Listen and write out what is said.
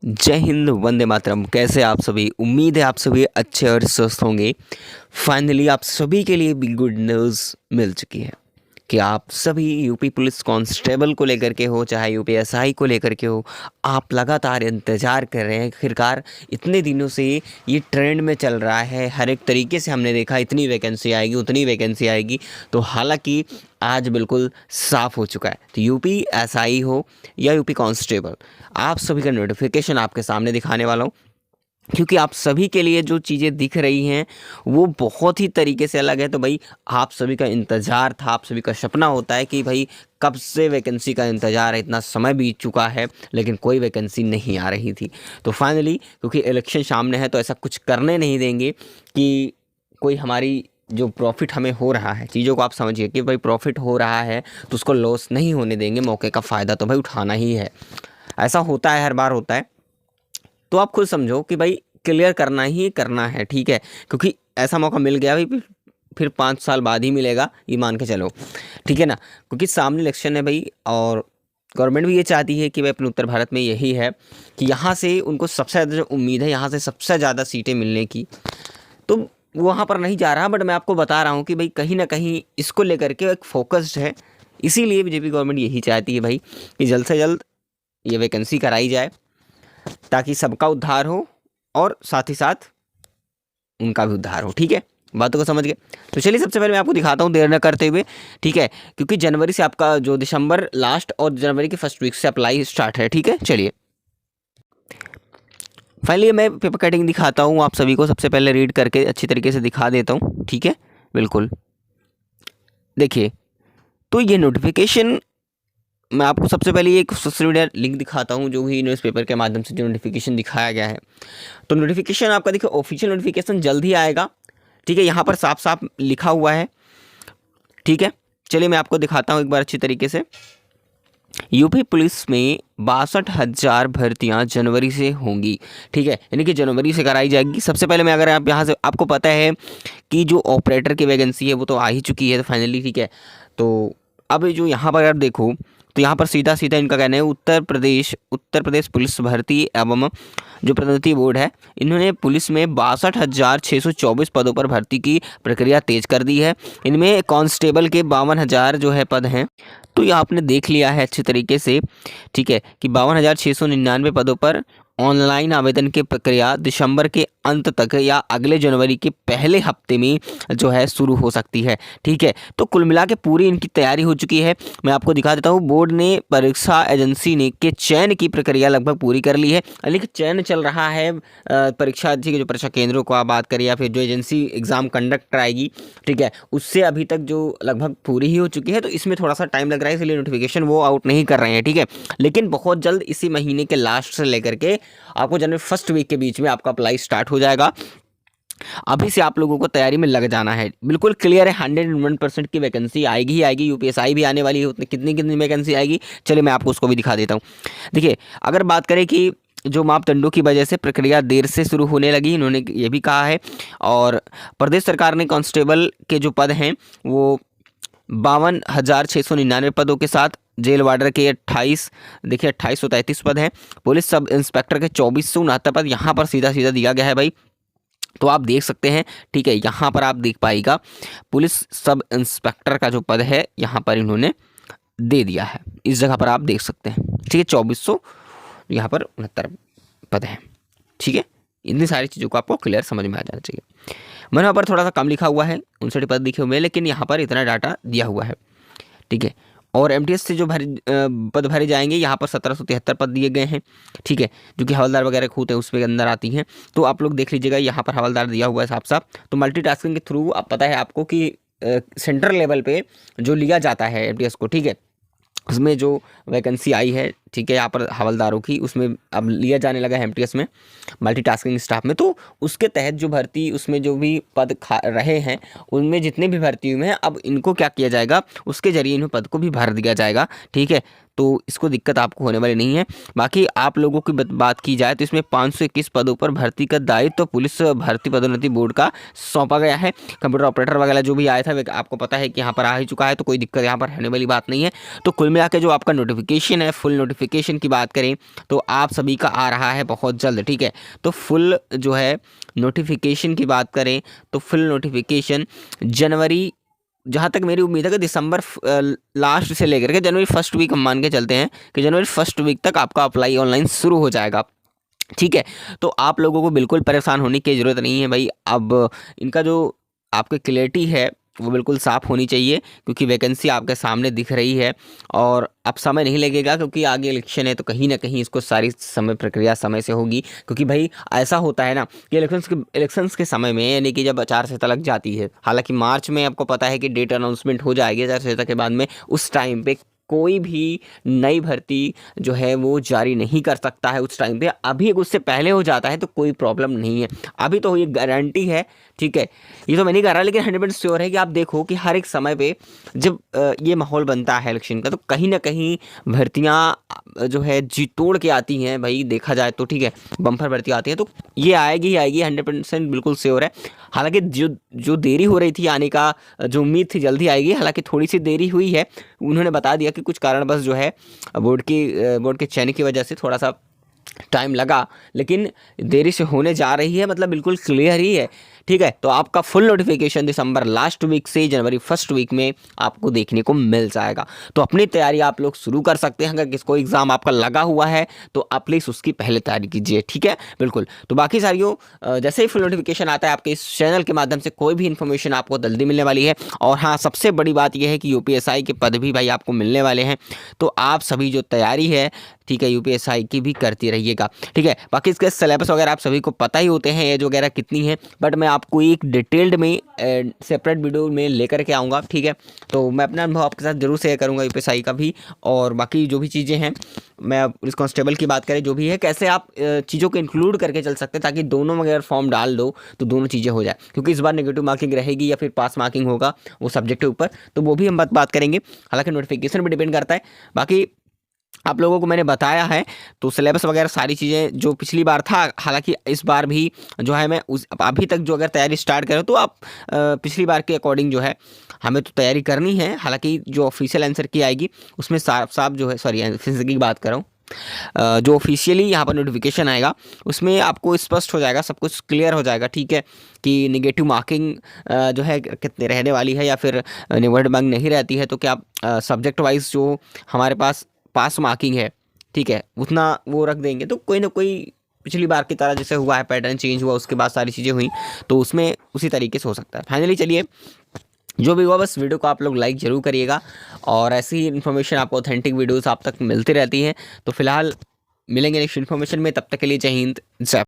जय हिंद, वंदे मातरम। कैसे आप सभी? उम्मीद है आप सभी अच्छे और स्वस्थ होंगे। फाइनली आप सभी के लिए भी गुड न्यूज़ मिल चुकी है कि आप सभी यूपी पुलिस कांस्टेबल को लेकर के हो, चाहे यूपीएसआई को लेकर के हो, आप लगातार इंतज़ार कर रहे हैं। आखिरकार इतने दिनों से ये ट्रेंड में चल रहा है, हर एक तरीके से हमने देखा इतनी वैकेंसी आएगी, उतनी वैकेंसी आएगी। तो हालांकि आज बिल्कुल साफ़ हो चुका है। तो यूपीएसआई हो या यूपी कांस्टेबल, आप सभी का नोटिफिकेशन आपके सामने दिखाने वाला हूँ, क्योंकि आप सभी के लिए जो चीज़ें दिख रही हैं वो बहुत ही तरीके से अलग है। तो भाई आप सभी का इंतज़ार था, आप सभी का सपना होता है कि भाई कब से वैकेंसी का इंतज़ार है, इतना समय बीत चुका है लेकिन कोई वैकेंसी नहीं आ रही थी। तो फाइनली क्योंकि इलेक्शन सामने है तो ऐसा कुछ करने नहीं देंगे कि कोई हमारी जो प्रॉफिट हमें हो रहा है, चीज़ों को आप समझिए कि भाई प्रॉफिट हो रहा है तो उसको लॉस नहीं होने देंगे। मौके का फ़ायदा तो भाई उठाना ही है। ऐसा होता है, हर बार होता है। तो आप खुद समझो कि भाई क्लियर करना ही करना है, ठीक है। क्योंकि ऐसा मौका मिल गया भाई, फिर 5 साल बाद ही मिलेगा, ये मान के चलो, ठीक है ना। क्योंकि सामने इलेक्शन है भाई, और गवर्नमेंट भी ये चाहती है कि भाई अपने उत्तर भारत में यही है कि यहाँ से उनको सबसे ज़्यादा जो उम्मीद है, यहाँ से सबसे ज़्यादा सीटें मिलने की। तो वो वहाँ पर नहीं जा रहा, बट मैं आपको बता रहा हूँ कि भाई कहीं ना कहीं इसको लेकर के एक फोकस्ड है। इसीलिए बीजेपी गवर्नमेंट यही चाहती है भाई कि जल्द से जल्द ये वैकेंसी कराई जाए, ताकि सबका उद्धार हो और साथ ही साथ उनका भी उद्धार हो। ठीक है, बातों को समझ गए। तो चलिए सबसे पहले मैं आपको दिखाता हूँ देर न करते हुए, ठीक है। क्योंकि जनवरी से आपका जो दिसंबर लास्ट और जनवरी के फर्स्ट वीक से अप्लाई स्टार्ट है, ठीक है। चलिए फाइनली मैं पेपर कटिंग दिखाता हूँ आप सभी को। सबसे पहले रीड करके अच्छी तरीके से दिखा देता हूँ, ठीक है। बिल्कुल देखिए, तो ये नोटिफिकेशन मैं आपको सबसे पहले एक सोशल मीडिया लिंक दिखाता हूँ, जो भी न्यूज़पेपर के माध्यम से जो नोटिफिकेशन दिखाया गया है। तो नोटिफिकेशन आपका देखिए, ऑफिशियल नोटिफिकेशन जल्द ही आएगा, ठीक है। यहाँ पर साफ साफ लिखा हुआ है, ठीक है। चलिए मैं आपको दिखाता हूँ एक बार अच्छी तरीके से। यूपी पुलिस में 62,000 भर्तियां जनवरी से होंगी, ठीक है। यानी कि जनवरी से कराई जाएगी। सबसे पहले मैं अगर आप यहाँ से, आपको पता है कि जो ऑपरेटर की वैकेंसी है वो तो आ ही चुकी है फाइनली, ठीक है। तो अब जो यहाँ पर आप देखो, तो यहाँ पर सीधा सीधा इनका कहना है उत्तर प्रदेश पुलिस भर्ती एवं जो पदोन्नति बोर्ड है, इन्होंने पुलिस में 62,624 पदों पर भर्ती की प्रक्रिया तेज कर दी है। इनमें कांस्टेबल के 52,000 जो है पद हैं। तो ये आपने देख लिया है अच्छे तरीके से, ठीक है, कि 52,699 पदों पर ऑनलाइन आवेदन की प्रक्रिया दिसंबर के अंत तक या अगले जनवरी के पहले हफ्ते में जो है शुरू हो सकती है, ठीक है। तो कुल मिला के पूरी इनकी तैयारी हो चुकी है। मैं आपको दिखा देता हूँ, बोर्ड ने परीक्षा एजेंसी ने के चयन की प्रक्रिया लगभग पूरी कर ली है। लेकिन चयन चल रहा है परीक्षा, ठीक है, जो परीक्षा केंद्रों को आप बात करें या फिर जो एजेंसी एग्जाम कंडक्ट कराएगी, ठीक है, उससे अभी तक जो लगभग पूरी ही हो चुकी है। तो इसमें थोड़ा सा टाइम लग रहा है, इसलिए नोटिफिकेशन वो आउट नहीं कर रहे हैं, ठीक है। लेकिन बहुत जल्द इसी महीने के लास्ट से लेकर के आपको जनवरी फर्स्ट वीक के बीच में आपका अप्लाई स्टार्ट हो जाएगा। अभी से आप लोगों को तैयारी में लग जाना है। बिल्कुल क्लियर है, 101% की वैकेंसी आएगी ही आएगी। यूपीएसआई भी आने वाली है, उतनी कितनी कितनी वैकेंसी आएगी, चलिए मैं आपको उसको भी दिखा देता हूँ। देखिए, अगर बात करें कि जो मापदंडों की वजह से प्रक्रिया देर से शुरू होने लगी, इन्होंने ये भी कहा है। और प्रदेश सरकार ने कांस्टेबल के जो पद हैं वो 52,699 पदों के साथ, जेल वार्डर के 28, देखिए 2833 पद हैं। पुलिस सब इंस्पेक्टर के 2469 पद यहाँ पर सीधा सीधा दिया गया है भाई। तो आप देख सकते हैं, ठीक है, यहाँ पर आप देख पाएगा पुलिस सब इंस्पेक्टर का जो पद है यहाँ पर इन्होंने दे दिया है। इस जगह पर आप देख सकते हैं, ठीक है, 2400 यहाँ पर 69 पद हैं, ठीक है। इतनी सारी चीज़ों को आपको क्लियर समझ में आ जाना चाहिए। मैंने वहाँ पर थोड़ा सा कम लिखा हुआ है, 59 पद लिखे हुए हैं, लेकिन यहाँ पर इतना डाटा दिया हुआ है, ठीक है। और एमटीएस से जो पद भरे जाएंगे, यहाँ पर 1773 पद दिए गए हैं, ठीक है, जो कि हवलदार वगैरह खूत है उसके अंदर आती हैं। तो आप लोग देख लीजिएगा, यहाँ पर हवलदार दिया हुआ है साफ साफ। तो मल्टीटास्किंग के थ्रू आप, पता है आपको कि सेंट्रल लेवल पे जो लिया जाता है एमटीएस को, ठीक है, उसमें जो वैकेंसी आई है, ठीक है, यहाँ पर हवलदारों की, उसमें अब लिया जाने लगा है एमटीएस में, मल्टीटास्किंग स्टाफ में। तो उसके तहत जो भर्ती, उसमें जो भी पद रहे हैं, उनमें जितने भी भर्ती हुए हैं, अब इनको क्या किया जाएगा, उसके जरिए इन पद को भी भर दिया जाएगा, ठीक है। तो इसको दिक्कत आपको होने वाली नहीं है। बाकी आप लोगों की बात की जाए तो इसमें 521 पदों पर भर्ती का दायित्व तो पुलिस भर्ती पदोन्नति बोर्ड का सौंपा गया है। कंप्यूटर ऑपरेटर वगैरह जो भी आया था आपको पता है कि यहाँ पर आ ही चुका है, तो कोई दिक्कत यहाँ पर रहने वाली बात नहीं है। तो कुल मिला के जो आपका नोटिफिकेशन है, फुल नोटिफिकेशन नोटिफिकेशन की बात करें तो आप सभी का आ रहा है बहुत जल्द, ठीक है। तो फुल जो है नोटिफिकेशन की बात करें तो फुल नोटिफिकेशन जनवरी, जहाँ तक मेरी उम्मीद है कि दिसंबर लास्ट से लेकर के जनवरी फर्स्ट वीक हम मान के चलते हैं कि जनवरी फर्स्ट वीक तक आपका अप्लाई ऑनलाइन शुरू हो जाएगा, ठीक है। तो आप लोगों को बिल्कुल परेशान होने की ज़रूरत नहीं है भाई। अब इनका जो आपकी क्लैरिटी है वो बिल्कुल साफ़ होनी चाहिए, क्योंकि वैकेंसी आपके सामने दिख रही है और अब समय नहीं लगेगा, क्योंकि आगे इलेक्शन है तो कहीं ना कहीं इसको सारी समय प्रक्रिया समय से होगी। क्योंकि भाई ऐसा होता है ना कि इलेक्शंस के समय में, यानी कि जब आचार संहिता लग जाती है, हालांकि मार्च में आपको पता है कि डेट अनाउंसमेंट हो जाएगी आचार संहिता के बाद में, उस टाइम पे कोई भी नई भर्ती जो है वो जारी नहीं कर सकता है उस टाइम पे। अभी अगर उससे पहले हो जाता है तो कोई प्रॉब्लम नहीं है। अभी तो ये गारंटी है, ठीक है, ये तो मैं नहीं कर रहा, लेकिन 100% श्योर है कि आप देखो कि हर एक समय पे जब ये माहौल बनता है इलेक्शन का, तो कहीं ना कहीं भर्तियाँ जो है जी तोड़ के आती हैं भाई, देखा जाए तो, ठीक है, बम्पर भर्ती आती है, तो ये आएगी ही आएगी, 100% बिल्कुल श्योर है। हालांकि जो देरी हो रही थी आने का, जो उम्मीद थी जल्दी आएगी, हालांकि थोड़ी सी देरी हुई है। उन्होंने बता दिया कि कुछ कारणवश जो है बोर्ड के चयन की वजह से थोड़ा सा टाइम लगा, लेकिन देरी से होने जा रही है, मतलब बिल्कुल क्लियर ही है, ठीक है। तो आपका फुल नोटिफिकेशन दिसंबर लास्ट वीक से जनवरी फर्स्ट वीक में आपको देखने को मिल जाएगा। तो अपनी तैयारी आप लोग शुरू कर सकते हैं। अगर किसको एग्ज़ाम आपका लगा हुआ है तो आप प्लीज़ उसकी पहले तैयारी कीजिए, ठीक है, बिल्कुल। तो बाकी सारियों जैसे ही फुल नोटिफिकेशन आता है आपके इस चैनल के माध्यम से कोई भी इन्फॉर्मेशन आपको जल्दी मिलने वाली है। और हाँ, सबसे बड़ी बात यह है कि यूपीएसआई के पद भी भाई आपको मिलने वाले हैं, तो आप सभी जो तैयारी है, ठीक है, यूपीएसआई की भी करती रहिएगा, ठीक है। बाकी इसके सिलेबस वगैरह आप सभी को पता ही होते हैं, एज वगैरह कितनी है, बट मैं आपको एक डिटेल्ड में सेपरेट वीडियो में लेकर के आऊँगा, ठीक है। तो मैं अपना अनुभव आपके साथ जरूर शेयर करूँगा यूपीएसआई का भी, और बाकी जो भी चीज़ें हैं, मैं पुलिस कांस्टेबल की बात करें जो भी है, कैसे आप चीज़ों को इंक्लूड करके चल सकते हैं, ताकि दोनों में अगर फॉर्म डाल दो तो दोनों चीज़ें हो जाए। क्योंकि इस बार नेगेटिव मार्किंग रहेगी या फिर पास मार्किंग होगा वो सब्जेक्ट के ऊपर, तो वो भी हम बात करेंगे। हालांकि नोटिफिकेशन पर डिपेंड करता है। बाकी आप लोगों को मैंने बताया है, तो सिलेबस वगैरह सारी चीज़ें जो पिछली बार था, हालांकि इस बार भी जो है मैं उस अभी तक जो अगर तैयारी स्टार्ट करें तो आप पिछली बार के अकॉर्डिंग जो है हमें तो तैयारी करनी है। हालांकि जो ऑफिशियल आंसर की आएगी उसमें साफ साफ जो है, सॉरी फिजिक्स की बात कर रहा हूँ, जो ऑफिशियली यहाँ पर नोटिफिकेशन आएगा उसमें आपको स्पष्ट हो जाएगा, सब कुछ क्लियर हो जाएगा, ठीक है, कि निगेटिव मार्किंग जो है कितने रहने वाली है, या फिर नेगेटिव मार्किंग नहीं रहती है तो क्या सब्जेक्ट वाइज जो हमारे पास मार्किंग है, ठीक है, उतना वो रख देंगे। तो कोई ना कोई पिछली बार की तरह जैसे हुआ है, पैटर्न चेंज हुआ, उसके बाद सारी चीज़ें हुई, तो उसमें उसी तरीके से हो सकता है। फाइनली चलिए, जो भी हुआ बस वीडियो को आप लोग लाइक ज़रूर करिएगा, और ऐसी ही इन्फॉर्मेशन आपको ऑथेंटिक वीडियोस आप तक मिलती रहती हैं। तो फिलहाल मिलेंगे नेक्स्ट इन्फॉर्मेशन में, तब तक के लिए जय हिंद, जय